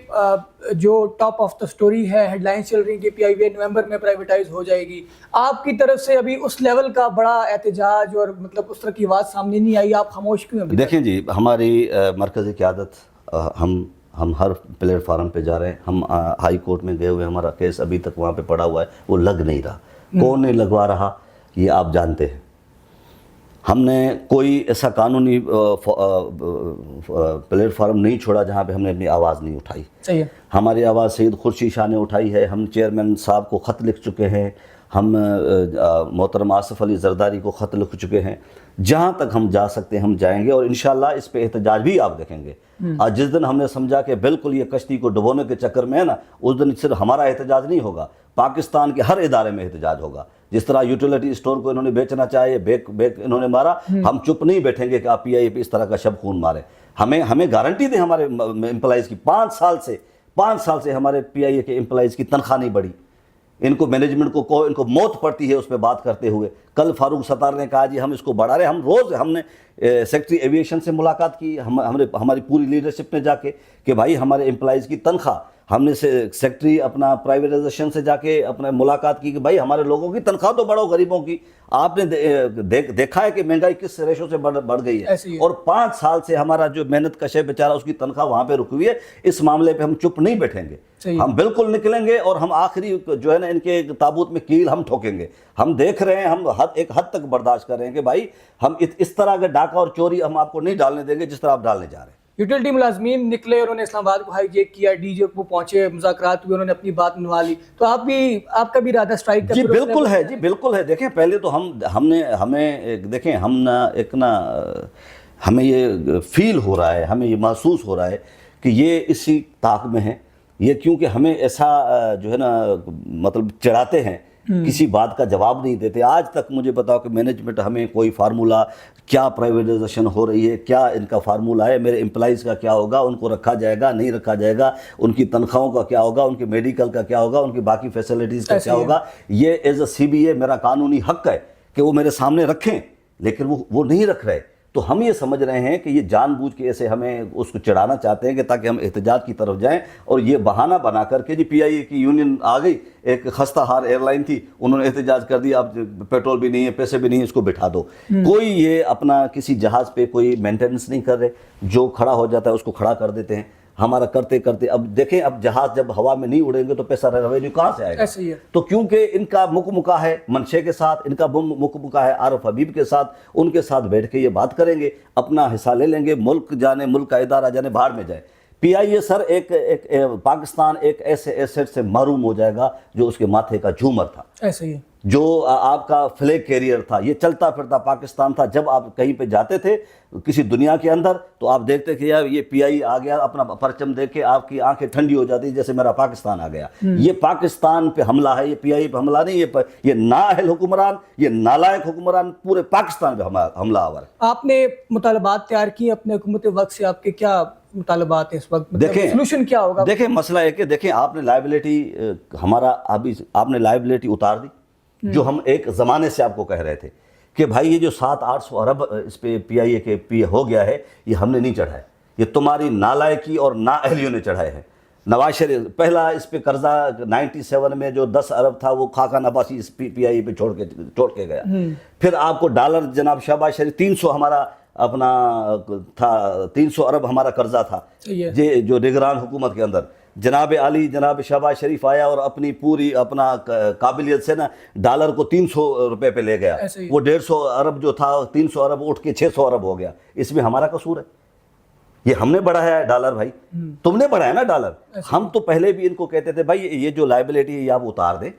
جو ٹاپ آف دا سٹوری ہے, ہیڈ لائنز چل رہی ہیں کہ پی آئی اے نومبر میں پرائیویٹائز ہو جائے گی, آپ کی طرف سے ابھی اس لیول کا بڑا احتجاج اور مطلب اس طرح کی آواز سامنے نہیں آئی, آپ خاموش کیوں ہیں؟ دیکھیں جی, ہماری مرکزی قیادت, ہم ہر پلیٹ فارم پہ جا رہے ہیں. ہم ہائی کورٹ میں گئے ہوئے, ہمارا کیس ابھی تک وہاں پہ پڑا ہوا ہے, وہ لگ نہیں رہا. کون نہیں لگوا رہا یہ آپ جانتے ہیں. ہم نے کوئی ایسا قانونی پلیٹ فارم نہیں چھوڑا جہاں پہ ہم نے اپنی آواز نہیں اٹھائی. صحیح ہے. ہماری آواز سید خورشید شاہ نے اٹھائی ہے. ہم چیئرمین صاحب کو خط لکھ چکے ہیں, ہم محترم آصف علی زرداری کو خط لکھ چکے ہیں. جہاں تک ہم جا سکتے ہیں ہم جائیں گے, اور انشاءاللہ اس پہ احتجاج بھی آپ دیکھیں گے. آج جس دن ہم نے سمجھا کہ بالکل یہ کشتی کو ڈبونے کے چکر میں ہے نا, اس دن صرف ہمارا احتجاج نہیں ہوگا, پاکستان کے ہر ادارے میں احتجاج ہوگا. جس طرح یوٹیلیٹی اسٹور کو انہوں نے بیچنا چاہے, بیک انہوں نے مارا, ہم چپ نہیں بیٹھیں گے کہ آپ پی آئی اے پہ اس طرح کا شب خون مارے. ہمیں گارنٹی دیں ہمارے امپلائیز کی. 5 سال سے ہمارے پی آئی اے کے امپلائیز کی تنخواہ نہیں بڑھی. ان کو مینجمنٹ کو ان کو موت پڑتی ہے اس پہ بات کرتے ہوئے. کل فاروق ستار نے کہا جی ہم اس کو بڑھا رہے ہیں. ہم نے سیکٹری ایویشن سے ملاقات کی, ہماری پوری لیڈرشپ نے جا کے کہ بھائی ہمارے امپلائیز کی تنخواہ, ہم نے سیکٹری اپنا پرائیویٹائزیشن سے جا کے اپنے ملاقات کی کہ بھائی ہمارے لوگوں کی تنخواہ تو بڑھو, غریبوں کی. آپ نے دیکھا ہے کہ مہنگائی کس ریشو سے بڑھ گئی ہے, اور 5 سال سے ہمارا جو محنت کش ہے بیچارہ اس کی تنخواہ وہاں پہ رکی ہوئی ہے. اس معاملے پہ ہم چپ نہیں بیٹھیں گے, ہم بالکل نکلیں گے, اور ہم آخری جو ہے نا ان کے تابوت میں کیل ہم ٹھوکیں گے. ہم دیکھ رہے ہیں, ہم ایک حد تک برداشت کر رہے ہیں کہ بھائی ہم اس طرح کا ڈاکہ اور چوری ہم آپ کو نہیں ڈالنے دیں گے جس طرح آپ ڈالنے جا رہے ہیں. یوٹیلٹی ملازمین نکلے, انہوں نے اسلام آباد کو ہائی جیک کیا, ڈی جے کو پہنچے, مذاکرات ہوئے, انہوں نے اپنی بات منوا لی. تو آپ کا بھی ارادہ اسٹرائک کا؟ جی بالکل ہے, جی بالکل ہے. دیکھیں پہلے تو دیکھیں ہمیں یہ فیل ہو رہا ہے, ہمیں یہ محسوس ہو رہا ہے کہ یہ اسی طاق میں ہے. یہ کیونکہ ہمیں ایسا جو ہے نا مطلب چڑھاتے ہیں, کسی بات کا جواب نہیں دیتے. آج تک مجھے بتاؤ کہ مینجمنٹ ہمیں کوئی فارمولا, کیا پرائیویٹائزیشن ہو رہی ہے, کیا ان کا فارمولا ہے, میرے امپلائیز کا کیا ہوگا, ان کو رکھا جائے گا نہیں رکھا جائے گا, ان کی تنخواہوں کا کیا ہوگا, ان کی میڈیکل کا کیا ہوگا, ان کی باقی فیسلٹیز کا کیا ہوگا. یہ ایز اے سی بی اے میرا قانونی حق ہے کہ وہ میرے سامنے رکھیں, لیکن وہ نہیں رکھ رہے. تو ہم یہ سمجھ رہے ہیں کہ یہ جان بوجھ کے ایسے ہمیں اس کو چڑھانا چاہتے ہیں کہ تاکہ ہم احتجاج کی طرف جائیں, اور یہ بہانہ بنا کر کے جی پی آئی اے کی یونین آ گئی, ایک خستہ حال ایئر لائن تھی, انہوں نے احتجاج کر دیا, اب پیٹرول بھی نہیں ہے, پیسے بھی نہیں ہیں, اس کو بٹھا دو. کوئی یہ اپنا کسی جہاز پہ کوئی مینٹیننس نہیں کر رہے, جو کھڑا ہو جاتا ہے اس کو کھڑا کر دیتے ہیں. ہمارا کرتے کرتے اب دیکھیں, اب جہاز جب ہوا میں نہیں اڑیں گے تو پیسہ ریونیو کہاں سے آئے گا؟ تو کیونکہ ان کا مکہ ہے منشے کے ساتھ, ان کا مکہ ہے عارف حبیب کے ساتھ, ان کے ساتھ بیٹھ کے یہ بات کریں گے, اپنا حصہ لے لیں گے, ملک جانے, ملک کا ادارہ جانے, باہر میں جائے. پی آئی اے سر ایک پاکستان ایک ایسے ایسٹ سے محروم ہو جائے گا جو اس کے ماتھے کا جھومر تھا, ایسے ہی جو آپ کا فلیگ کیریئر تھا, یہ چلتا پھرتا پاکستان تھا. جب آپ کہیں پہ جاتے تھے کسی دنیا کے اندر تو آپ دیکھتے کہ یار یہ پی آئی آ گیا, اپنا پرچم دیکھ کے آپ کی آنکھیں ٹھنڈی ہو جاتی جیسے میرا پاکستان آ گیا. یہ پاکستان پہ حملہ ہے, یہ پی آئی پہ حملہ نہیں, یہ نااہل حکمران, یہ نالائق حکمران پورے پاکستان پہ حملہ آور ہے. آپ نے مطالبات تیار کی اپنے حکومت وقت سے, آپ کے کیا مطالبات ہیں اس وقت, دیکھیں سولوشن کیا ہوگا؟ دیکھیں مسئلہ ہے کہ دیکھیں آپ نے لائبلٹی آپ نے لائبلٹی اتار دی, جو ہم ایک زمانے سے آپ کو کہہ رہے تھے کہ بھائی یہ جو 700-800 ارب اس پہ پی آئی اے کے پی ہو گیا ہے, یہ ہم نے نہیں چڑھائے, یہ تمہاری نالائکی اور نااہلیوں نے چڑھائے ہیں. نواز شریف پہلا اس پہ قرضہ 97 میں جو 10 ارب تھا وہ خاقان عباسی اس پی آئی اے پہ چھوڑ کے گیا. پھر آپ کو ڈالر جناب شہباز شریف 300 ہمارا اپنا تھا, 300 ارب ہمارا قرضہ تھا جو نگران حکومت کے اندر. جناب علی جناب شہباز شریف آیا اور اپنی پوری اپنا قابلیت سے نا ڈالر کو 300 روپے پہ لے گیا. وہ 150 ارب جو تھا 300 ارب اٹھ کے 600 ارب ہو گیا. اس میں ہمارا قصور ہے؟ یہ ہم نے بڑھایا ہے ڈالر بھائی, تم نے بڑھایا نا ڈالر. ہم تو پہلے بھی ان کو کہتے تھے بھائی یہ جو لائبلٹی ہے یہ آپ اتار دیں,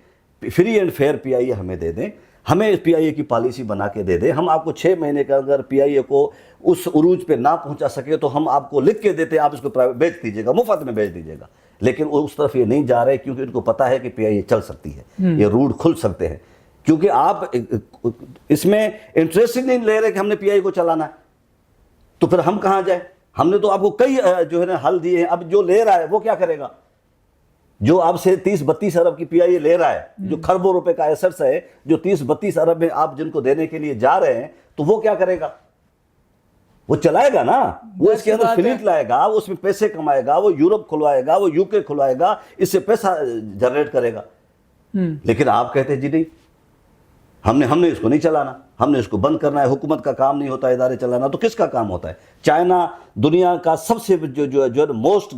فری اینڈ فیئر پی آئی اے ہمیں دے دیں, ہمیں پی آئی اے کی پالیسی بنا کے دے دیں. ہم آپ کو 6 مہینے کے اندر پی آئی اے کو اس عروج پہ نہ پہنچا سکے تو ہم آپ کو لکھ کے دیتے, آپ اس کو بیچ دیجیے گا, مفت میں بیچ دیجیے گا. لیکن وہ اس طرف یہ نہیں جا رہے کیونکہ ان کو پتا ہے کہ پی آئی اے چل سکتی ہے, یہ روٹ کھل سکتے ہیں. کیونکہ آپ اس میں انٹرسٹ نہیں لے رہے کہ ہم نے پی آئی اے کو چلانا ہے, تو پھر ہم کہاں جائیں؟ ہم نے تو آپ کو کئی جو ہے نا حل دیے ہیں. اب جو لے رہا ہے وہ کیا کرے گا؟ جو آپ سے 30-32 ارب کی پی آئی اے لے رہا ہے, جو کھربوں روپے کا ایسٹس ہے, جو 30-32 ارب میں آپ جن کو دینے کے لیے جا رہے ہیں, تو وہ کیا کرے گا؟ وہ چلائے گا نا, وہ اس کے اندر فلیٹ لائے گا, وہ اس میں پیسے کمائے گا, وہ یورپ کھلوائے گا, وہ یو کے کھلوائے گا, اس سے پیسہ جنریٹ کرے گا. لیکن آپ کہتے ہیں جی نہیں, ہم نے اس کو نہیں چلانا, ہم نے اس کو بند کرنا ہے. حکومت کا کام نہیں ہوتا ادارے چلانا, تو کس کا کام ہوتا ہے؟ چائنا دنیا کا سب سے جو موسٹ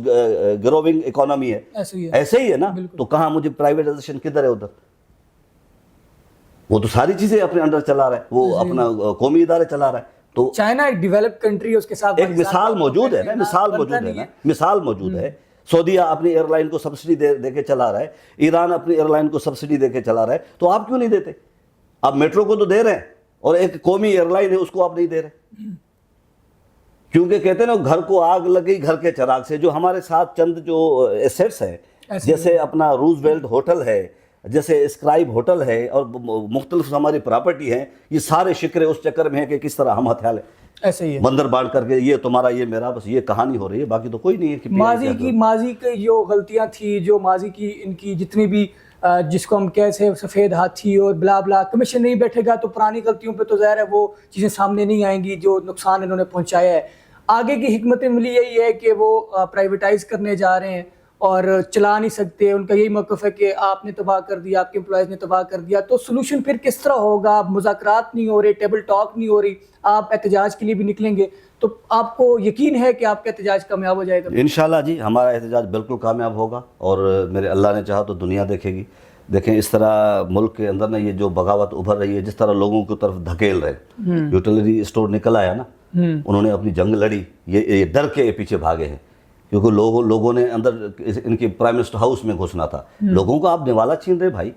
گروونگ اکانومی ہے, ایسے ہی ہے نا. تو کہاں مجھے پرائیویٹائزیشن کدھر ہے ادھر؟ وہ تو ساری چیزیں اپنے انڈر چلا رہا ہے, وہ اپنا قومی ادارے چلا رہا ہے. تو چائنا ایک ڈیولپ کنٹری ہے, اس کے ساتھ ایک مثال موجود ہے نا, مثال موجود ہے. سعودیہ اپنی ایئر لائن کو سبسڈی دے کے چلا رہا ہے, ایران اپنی ایئر لائن کو سبسڈی دے کے چلا رہا ہے, تو آپ کیوں نہیں دیتے؟ آپ میٹرو کو تو دے رہے ہیں, اور ایک قومی ایئر لائن ہے اس کو آپ نہیں دے رہے, کیونکہ کہتے ہیں نا گھر کو آگ لگی گھر کے چراغ سے. جو ہمارے ساتھ چند جو ایسیٹس ہیں, جیسے اپنا روز ویلٹ ہوٹل ہے, جیسے اسکرائب ہوٹل ہے, اور مختلف ہماری پراپرٹی ہیں, یہ سارے شکرے اس چکر میں ہیں کہ کس طرح ہم ہتھیالے ایسے ہی ہے, بندر بانٹ کر کے یہ تمہارا یہ میرا, بس یہ کہانی ہو رہی ہے, باقی تو کوئی نہیں ہے. کہ ماضی کی جو غلطیاں تھی, جو ماضی کی ان کی جتنی بھی جس کو ہم کیسے سفید ہاتھی اور بلا بلا, کمیشن نہیں بیٹھے گا تو پرانی غلطیوں پہ تو ظاہر ہے وہ چیزیں سامنے نہیں آئیں گی جو نقصان انہوں نے پہنچایا ہے. آگے کی حکمت عملی یہی ہے کہ وہ پرائیویٹائز کرنے جا رہے ہیں اور چلا نہیں سکتے. ان کا یہی موقف ہے کہ آپ نے تباہ کر دیا, آپ کے امپلائیز نے تباہ کر دیا. تو سلوشن پھر کس طرح ہوگا؟ مذاکرات نہیں ہو رہے, ٹیبل ٹاک نہیں ہو رہی, آپ احتجاج کے لیے بھی نکلیں گے تو آپ کو یقین ہے کہ آپ کا احتجاج کامیاب ہو جائے گا؟ انشاءاللہ جی, ہمارا احتجاج بالکل کامیاب ہوگا, اور میرے اللہ نے چاہا تو دنیا دیکھے گی. دیکھیں اس طرح ملک کے اندر نا یہ جو بغاوت ابھر رہی ہے, جس طرح لوگوں کی طرف دھکیل رہے, یوٹیلیٹری اسٹور نکل آیا نا, انہوں نے اپنی جنگ لڑی, یہ ڈر کے پیچھے بھاگے ہیں, کیونکہ لوگوں نے اندر ان کے پرائم منسٹر ہاؤس میں گھسنا تھا. لوگوں کو آپ نوالا چھین رہے بھائی,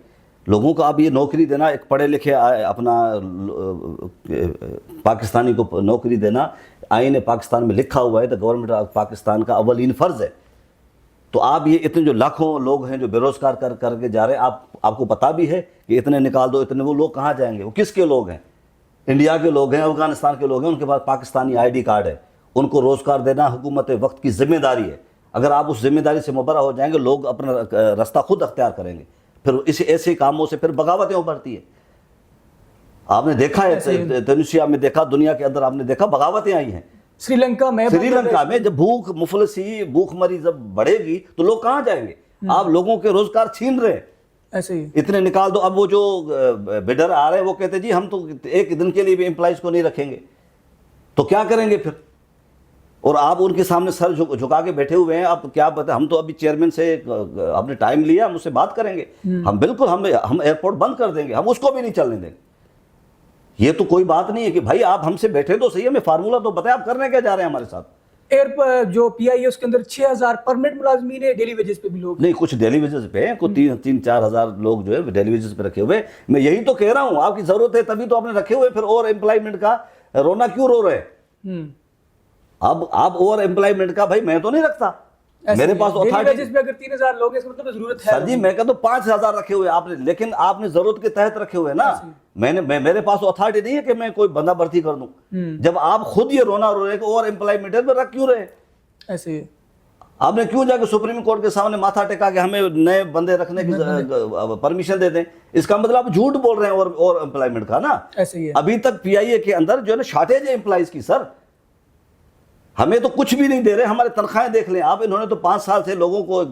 لوگوں کو آپ یہ نوکری دینا, ایک پڑھے لکھے اپنا پاکستانی کو نوکری دینا, آئین پاکستان میں لکھا ہوا ہے, تو گورنمنٹ آف پاکستان کا اولین فرض ہے. تو آپ یہ اتنے جو لاکھوں لوگ ہیں جو بے روزگار کر کے جا رہے ہیں, آپ کو پتہ بھی ہے کہ اتنے نکال دو, اتنے, وہ لوگ کہاں جائیں گے؟ وہ کس کے لوگ ہیں؟ انڈیا کے لوگ ہیں, افغانستان کے لوگ ہیں, ان کے پاس پاکستانی آئی ڈی کارڈ ہے. ان کو روزگار دینا حکومت وقت کی ذمہ داری ہے. اگر آپ اس ذمہ داری سے مبرہ ہو جائیں گے, لوگ اپنا راستہ خود اختیار کریں گے. پھر ایسے کاموں سے پھر بغاوتیں ابھرتی ہیں. آپ نے دیکھا ہے تنیشیا میں, دیکھا دنیا کے اندر, آپ نے دیکھا بغاوتیں آئی ہیں. سری لنکا میں جب بھوک مفلسی, بھوک مری جب بڑھے گی تو لوگ کہاں جائیں گے؟ آپ لوگوں کے روزگار چھین رہے ہیں, ایسے ہی اتنے نکال دو. اب وہ جو بڈر آ رہے ہیں وہ کہتے ہیں جی ہم تو ایک دن کے لیے بھی امپلائیز کو نہیں رکھیں گے, تو کیا کریں گے پھر؟ اور آپ ان کے سامنے سر جھکا کے بیٹھے ہوئے ہیں. آپ کیا بتائیں, ہم تو ابھی چیئرمین سے ہم نے ٹائم لیا, ہم اس سے بات کریں گے, ہم بالکل ہم ایئرپورٹ بند کر دیں گے, ہم اس کو بھی نہیں چلنے دیں گے. یہ تو کوئی بات نہیں ہے کہ بھائی آپ ہم سے بیٹھے تو صحیح, ہمیں فارمولہ تو بتائیں, آپ کرنے کیا جا رہے ہیں ہمارے ساتھ؟ ایئر پر جو پی آئی ہے اس کے اندر 6000 پرمنٹ ملازمین ہے, ڈیلی ویجز پہ بھی لوگ نہیں, کچھ ڈیلی ویجز پہ ہیں, کوئی 3-4 ہزار لوگ جو ہے ڈیلی ویجز پہ رکھے ہوئے. میں یہی تو کہہ رہا ہوں, آپ کی ضرورت ہے تبھی تو آپ نے رکھے ہوئے, پھر اور امپلائمنٹ کا رونا کیوں رو رہے ہیں؟ اب آپ اوور امپلائمنٹ کا, بھائی میں تو نہیں رکھتا, میرے پاس اتھارٹی اگر 3000 لوگ ہیں اس کا مطلب ضرورت ہے. سر جی میں کہتا ہوں 5000 رکھے ہوئے آپ نے, لیکن آپ نے ضرورت کے تحت رکھے ہوئے نا. میرے پاس اتھارٹی نہیں ہے کہ میں کوئی بندہ بھرتی کر دوں. جب آپ خود یہ رونا رو رہے کہ اوور امپلائمنٹ ہے, تو رکھ کیوں رہے؟ ایسے آپ نے کیوں جا کے سپریم کورٹ کے سامنے ماتھا ٹیکا کہ ہمیں نئے بندے رکھنے کی پرمیشن دے دیں؟ اس کا مطلب آپ جھوٹ بول رہے ہیں اوور امپلائمنٹ کا نا. ایسے ہی ابھی تک پی آئی اے کے اندر جو ہے نا شارٹیج ہے امپلائیز کی. سر ہمیں تو کچھ بھی نہیں دے رہے, ہمارے تنخواہیں دیکھ لیں آپ. انہوں نے تو 5 سال سے لوگوں کو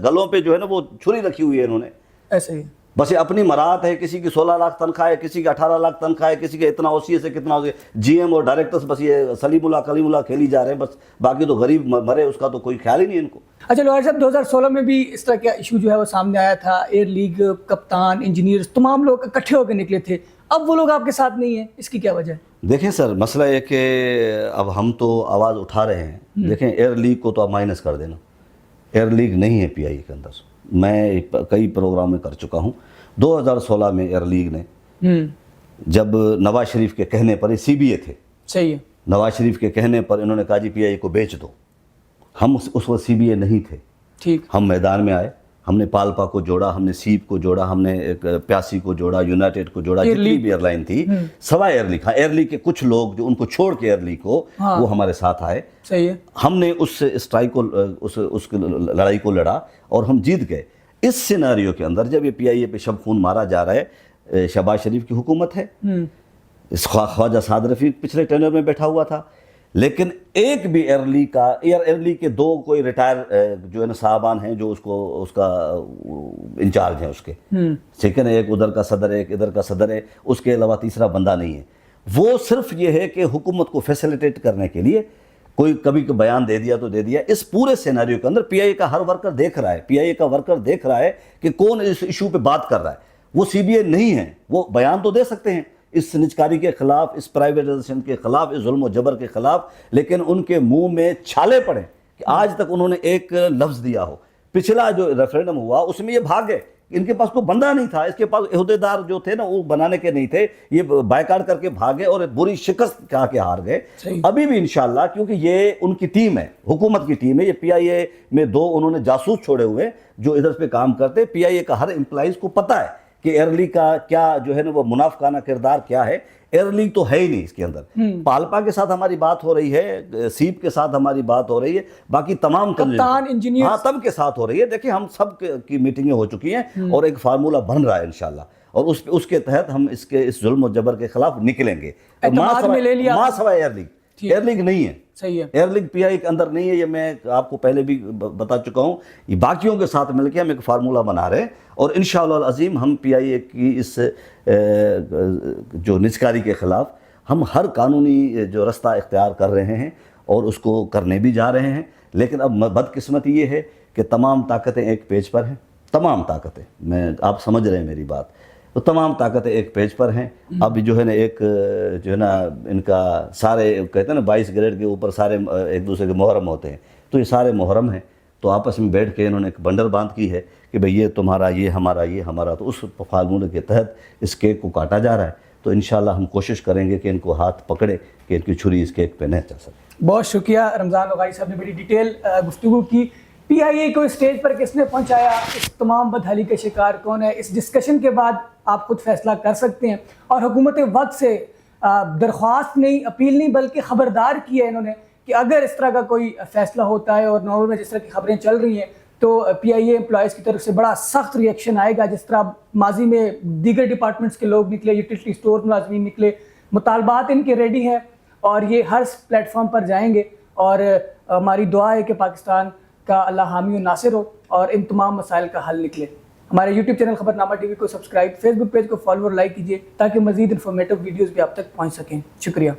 گلوں پہ جو ہے نا وہ چھری رکھی ہوئی ہے انہوں نے. ایسے ہی بس یہ اپنی مراد ہے, کسی کی 16 لاکھ تنخواہ ہے, کسی کی 18 لاکھ تنخواہ ہے, کسی کے اتنا اوسی سے کتنا اوسی, جی ایم اور ڈائریکٹرز بس یہ سلیم اللہ کھیلی جا رہے ہیں بس. باقی تو غریب مرے اس کا تو کوئی خیال ہی نہیں ان کو. اچھا لوہار صاحب, 2016 میں بھی اس طرح کا ایشو جو ہے وہ سامنے آیا تھا, ایئر لیگ کپتان, انجینئرز, تمام لوگ اکٹھے ہو کے نکلے تھے. اب وہ لوگ آپ کے ساتھ نہیں ہیں, اس کی کیا وجہ ہے؟ دیکھیں سر, مسئلہ یہ کہ اب ہم تو آواز اٹھا رہے ہیں. دیکھیں ایئر لیگ کو تو آپ مائنس کر دینا, ایئر لیگ نہیں ہے پی آئی کے اندر. میں کئی پروگرام میں کر چکا ہوں. 2016 میں ایئر لیگ نے جب نواز شریف کے کہنے پر, سی بی اے تھے, صحیح ہے, نواز شریف کے کہنے پر انہوں نے کہا جی پی آئی کو بیچ دو. ہم اس وقت سی بی اے نہیں تھے, ٹھیک, ہم میدان میں آئے, ہم نے پالپا کو جوڑا, ہم نے سیپ کو جوڑا, ہم نے پیاسی کو جوڑا, یونائٹڈ کو جوڑا, جتنی بھی ایئر لائن تھی سوائے ایئر لیگ. ہاں ایئر لیگ کے کچھ لوگ جو ان کو چھوڑ کے ایئر لیگ کو وہ ہمارے ساتھ آئے. صحیح ہے, ہم نے اس اسٹرائک کو, اس لڑائی کو لڑا اور ہم جیت گئے. اس سیناریو کے اندر جب یہ پی آئی اے پہ شب خون مارا جا رہا ہے, شہباز شریف کی حکومت ہے, خواجہ سعد رفیق پچھلے ٹینر میں بیٹھا ہوا تھا, لیکن ایک بھی ایئر لیگ کے 2 کوئی ریٹائر جو ہے نا صاحبان ہیں جو اس کا انچارج ہیں اس کے, ٹھیک ہے نا, ایک ادھر کا صدر ہے, ایک ادھر کا صدر ہے, اس کے علاوہ تیسرا بندہ نہیں ہے. وہ صرف یہ ہے کہ حکومت کو فیسیلیٹیٹ کرنے کے لیے کوئی کبھی کو بیان دے دیا تو دے دیا. اس پورے سیناریو کے اندر پی آئی اے کا ہر ورکر دیکھ رہا ہے, پی آئی اے کا ورکر دیکھ رہا ہے کہ کون اس ایشو پہ بات کر رہا ہے. وہ سی بی اے نہیں ہے, وہ بیان تو دے سکتے ہیں اس نجکاری کے خلاف, اس پرائیویٹائزیشن کے خلاف, اس ظلم و جبر کے خلاف, لیکن ان کے منہ میں چھالے پڑے کہ آج تک انہوں نے ایک لفظ دیا ہو. پچھلا جو ریفرینڈم ہوا اس میں یہ بھاگ گئے, ان کے پاس کوئی بندہ نہیں تھا, اس کے پاس عہدیدار جو تھے نا وہ بنانے کے نہیں تھے, یہ بائیکاٹ کر کے بھاگے اور ایک بری شکست کھا کے ہار گئے. ابھی بھی انشاءاللہ, کیونکہ یہ ان کی ٹیم ہے, حکومت کی ٹیم ہے, یہ پی آئی اے میں 2 انہوں نے جاسوس چھوڑے ہوئے جو ادھر پہ کام کرتے. پی آئی اے کا ہر امپلائیز کو پتہ ہے کہ ایئر لیگ کا کیا جو ہے نا وہ منافقانہ کردار کیا ہے. ایئر لیگ تو ہے ہی نہیں اس کے اندر. پالپا کے ساتھ ہماری بات ہو رہی ہے, سیپ کے ساتھ ہماری بات ہو رہی ہے, باقی تمام کپتان انجینئر ہاں سب کے ساتھ ہو رہی ہے. دیکھیں ہم سب کی میٹنگیں ہو چکی ہیں اور ایک فارمولہ بن رہا ہے انشاءاللہ, اور اس کے تحت ہم اس ظلم و جبر کے خلاف نکلیں گے. ماں سوائے ایئر لیگ نہیں ہے, صحیح ہے, ایئر لیگ پی آئی کے اندر نہیں ہے, یہ میں آپ کو پہلے بھی بتا چکا ہوں. یہ باقیوں کے ساتھ مل کے ہم ایک فارمولہ بنا رہے ہیں اور انشاءاللہ العظیم ہم پی آئی اے کی اس جو نجکاری کے خلاف ہم ہر قانونی جو رستہ اختیار کر رہے ہیں اور اس کو کرنے بھی جا رہے ہیں. لیکن اب بدقسمتی یہ ہے کہ تمام طاقتیں ایک پیج پر ہیں, تمام طاقتیں, میں آپ سمجھ رہے ہیں میری بات, تو تمام طاقتیں ایک پیج پر ہیں. اب جو ہے نا ایک جو ہے نا ان کا سارے کہتے ہیں نا 22 گریڈ کے اوپر سارے ایک دوسرے کے محرم ہوتے ہیں, تو یہ سارے محرم ہیں. تو آپس میں بیٹھ کے انہوں نے ایک بنڈر باندھ کی ہے کہ بھئی یہ تمہارا, یہ ہمارا, یہ ہمارا. تو اس فارمولے کے تحت اس کیک کو کاٹا جا رہا ہے. تو انشاءاللہ ہم کوشش کریں گے کہ ان کو ہاتھ پکڑے کہ ان کی چھری اس کیک پہ نہ چل سکے. بہت شکریہ رمضان وغیری صاحب نے بڑی ڈیٹیل گفتگو کی. پی آئی اے کو اسٹیج پر کس نے پہنچایا, اس تمام بدحالی کا شکار کون ہے, اس ڈسکشن کے بعد آپ خود فیصلہ کر سکتے ہیں. اور حکومت وقت سے درخواست نہیں, اپیل نہیں, بلکہ خبردار کیا ہے انہوں نے کہ اگر اس طرح کا کوئی فیصلہ ہوتا ہے اور نومبر میں جس طرح کی خبریں چل رہی ہیں تو پی آئی اے امپلائیز کی طرف سے بڑا سخت ری ایکشن آئے گا. جس طرح ماضی میں دیگر ڈپارٹمنٹس کے لوگ نکلے, یوٹیلٹی اسٹور ملازمین نکلے, مطالبات ان کے ریڈی ہیں اور یہ ہر پلیٹ فارم پر جائیں گے. اور ہماری دعا ہے کہ پاکستان کا اللہ حامی و ناصر ہو اور ان تمام مسائل کا حل نکلے. ہمارے یوٹیوب چینل خبرنامہ ٹی وی کو سبسکرائب, فیس بک پیج کو فالو اور لائک کیجیے تاکہ مزید انفارمیٹو ویڈیوز بھی آپ تک پہنچ سکیں. شکریہ.